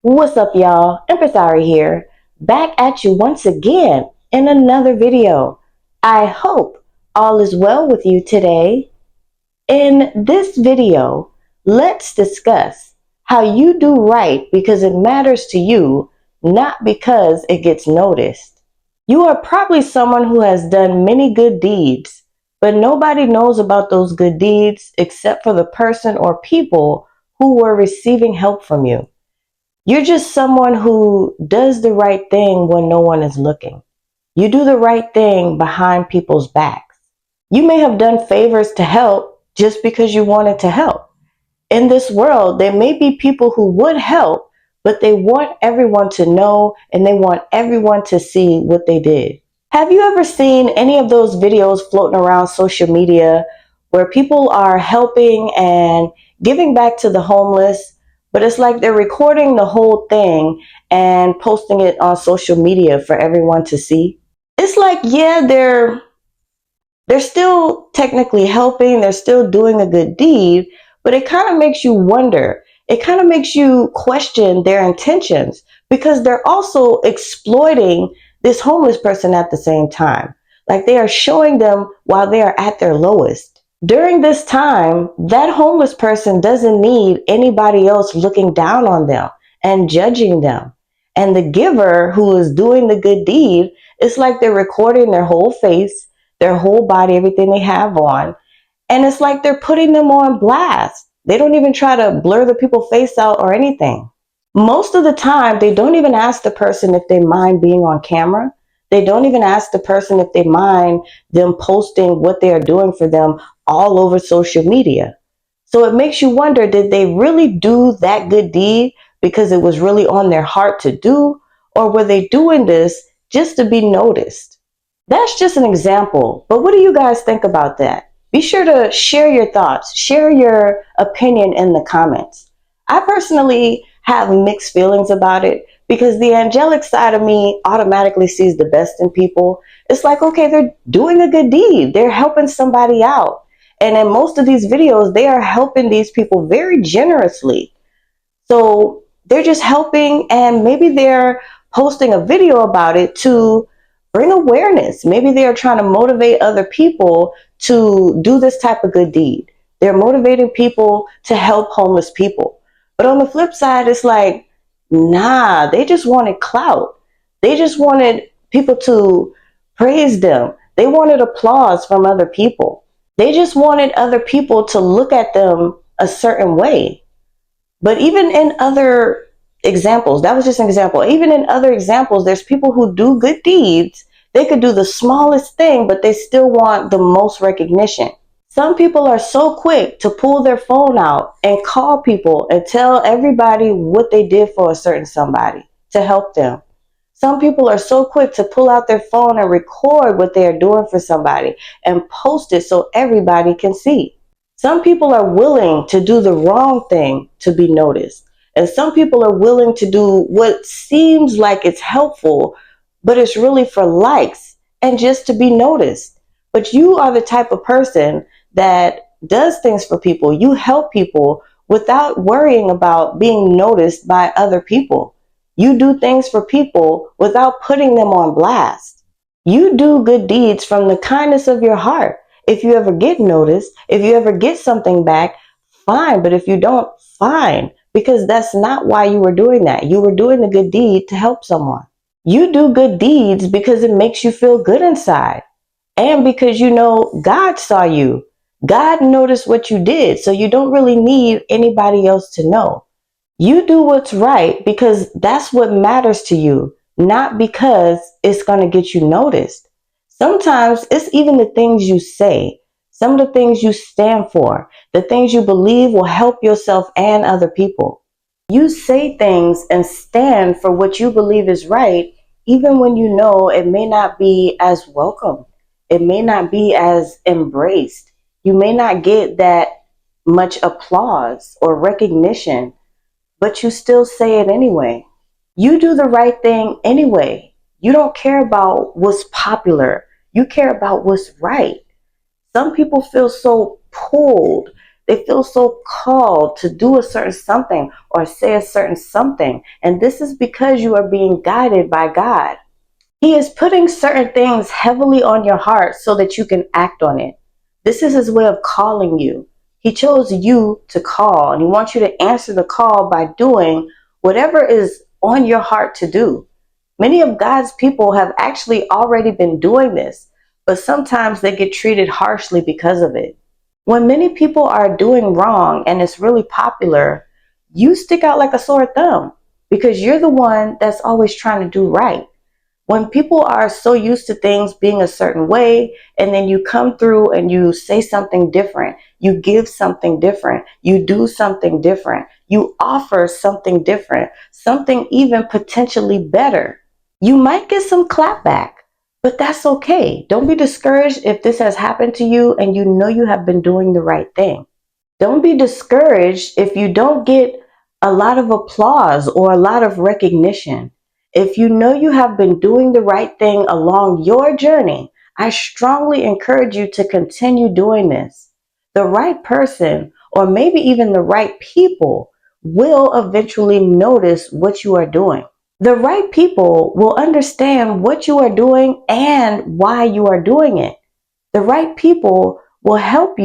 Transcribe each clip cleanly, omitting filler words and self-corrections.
What's up, y'all? Empresario here, back at you once again in another video. I hope all is well with you today. In this video, let's discuss how you do right because it matters to you, not because it gets noticed. You are probably someone who has done many good deeds, but nobody knows about those good deeds except for the person or people who were receiving help from you. You're just someone who does the right thing when no one is looking. You do the right thing behind people's backs. You may have done favors to help just because you wanted to help. In this world, there may be people who would help, but they want everyone to know and they want everyone to see what they did. Have you ever seen any of those videos floating around social media where people are helping and giving back to the homeless, but it's like they're recording the whole thing and posting it on social media for everyone to see? It's like, yeah, they're still technically helping, they're still doing a good deed, but it kind of makes you wonder. It kind of makes you question their intentions because they're also exploiting this homeless person at the same time. Like they are showing them while they are at their lowest. During this time, that homeless person doesn't need anybody else looking down on them and judging them. And the giver who is doing the good deed, it's like they're recording their whole face, their whole body, everything they have on. And it's like they're putting them on blast. They don't even try to blur the people's face out or anything. Most of the time, they don't even ask the person if they mind being on camera. They don't even ask the person if they mind them posting what they are doing for them all over social media. So it makes you wonder, did they really do that good deed because it was really on their heart to do? Or were they doing this just to be noticed? That's just an example, but what do you guys think about that? Be sure to share your thoughts, share your opinion in the comments. I personally have mixed feelings about it because the angelic side of me automatically sees the best in people. It's like, okay, they're doing a good deed, they're helping somebody out. And in most of these videos, they are helping these people very generously. So they're just helping, and maybe they're posting a video about it to bring awareness. Maybe they are trying to motivate other people to do this type of good deed. They're motivating people to help homeless people. But on the flip side, it's like, nah, they just wanted clout. They just wanted people to praise them. They wanted applause from other people. They just wanted other people to look at them a certain way. But even in other examples, that was just an example. Even in other examples, there's people who do good deeds. They could do the smallest thing, but they still want the most recognition. Some people are so quick to pull their phone out and call people and tell everybody what they did for a certain somebody to help them. Some people are so quick to pull out their phone and record what they are doing for somebody and post it so everybody can see. Some people are willing to do the wrong thing to be noticed. And some people are willing to do what seems like it's helpful, but it's really for likes and just to be noticed. But you are the type of person that does things for people. You help people without worrying about being noticed by other people. You do things for people without putting them on blast. You do good deeds from the kindness of your heart. If you ever get noticed, if you ever get something back, fine. But if you don't, fine. Because that's not why you were doing that. You were doing the good deed to help someone. You do good deeds because it makes you feel good inside. And because you know God saw you. God noticed what you did. So you don't really need anybody else to know. You do what's right because that's what matters to you, not because it's going to get you noticed. Sometimes it's even the things you say, some of the things you stand for, the things you believe will help yourself and other people. You say things and stand for what you believe is right, even when you know it may not be as welcome. It may not be as embraced. You may not get that much applause or recognition, but you still say it anyway. You do the right thing anyway. You don't care about what's popular. You care about what's right. Some people feel so pulled. They feel so called to do a certain something or say a certain something. And this is because you are being guided by God. He is putting certain things heavily on your heart so that you can act on it. This is his way of calling you. He chose you to call, and he wants you to answer the call by doing whatever is on your heart to do. Many of God's people have actually already been doing this, but sometimes they get treated harshly because of it. When many people are doing wrong and it's really popular, you stick out like a sore thumb because you're the one that's always trying to do right. When people are so used to things being a certain way, and then you come through and you say something different, you give something different, you do something different, you offer something different, something even potentially better, you might get some clapback, but that's okay. Don't be discouraged if this has happened to you and you know you have been doing the right thing. Don't be discouraged if you don't get a lot of applause or a lot of recognition. If you know you have been doing the right thing along your journey, I strongly encourage you to continue doing this. The right person, or maybe even the right people, will eventually notice what you are doing. The right people will understand what you are doing and why you are doing it. The right people will help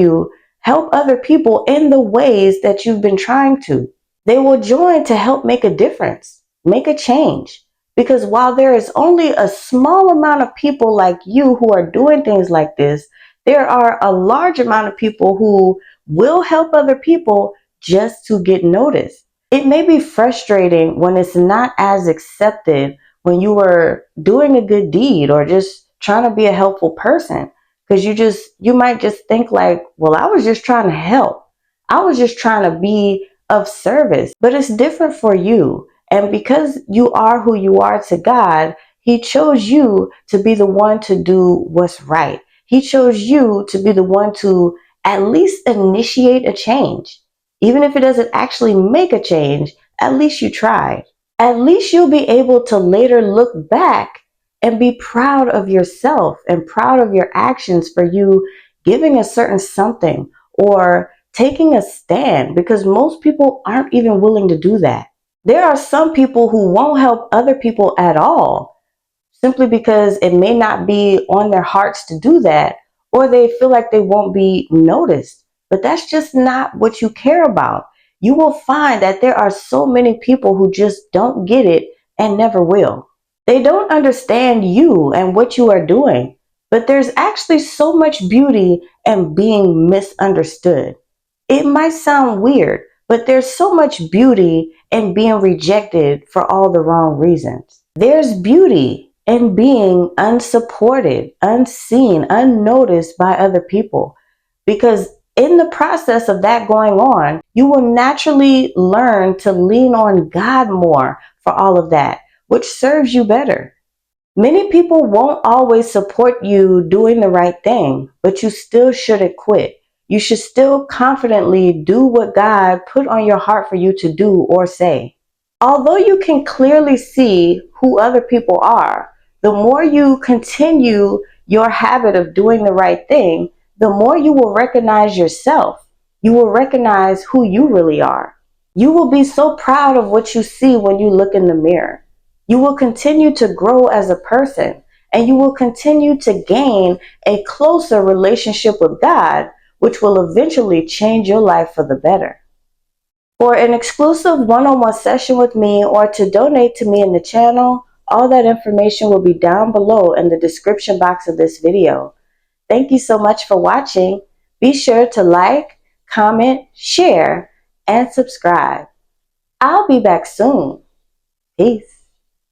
other people in the ways that you've been trying to. They will join to help make a difference, make a change. Because while there is only a small amount of people like you who are doing things like this, there are a large amount of people who will help other people just to get noticed. It may be frustrating when it's not as accepted when you were doing a good deed or just trying to be a helpful person. Because you might just think like, well, I was just trying to help. I was just trying to be of service. But it's different for you. And because you are who you are to God, he chose you to be the one to do what's right. He chose you to be the one to at least initiate a change. Even if it doesn't actually make a change, at least you tried. At least you'll be able to later look back and be proud of yourself and proud of your actions for you giving a certain something or taking a stand, because most people aren't even willing to do that. There are some people who won't help other people at all simply because it may not be on their hearts to do that, or they feel like they won't be noticed. But that's just not what you care about. You will find that there are so many people who just don't get it and never will. They don't understand you and what you are doing, but there's actually so much beauty in being misunderstood. It might sound weird, but there's so much beauty in being rejected for all the wrong reasons. There's beauty in being unsupported, unseen, unnoticed by other people, because in the process of that going on, you will naturally learn to lean on God more for all of that, which serves you better. Many people won't always support you doing the right thing, but you still shouldn't quit. You should still confidently do what God put on your heart for you to do or say. Although you can clearly see who other people are, the more you continue your habit of doing the right thing, the more you will recognize yourself. You will recognize who you really are. You will be so proud of what you see when you look in the mirror. You will continue to grow as a person, and you will continue to gain a closer relationship with God, which will eventually change your life for the better. For an exclusive one-on-one session with me or to donate to me in the channel, all that information will be down below in the description box of this video. Thank you so much for watching. Be sure to like, comment, share, and subscribe. I'll be back soon. Peace.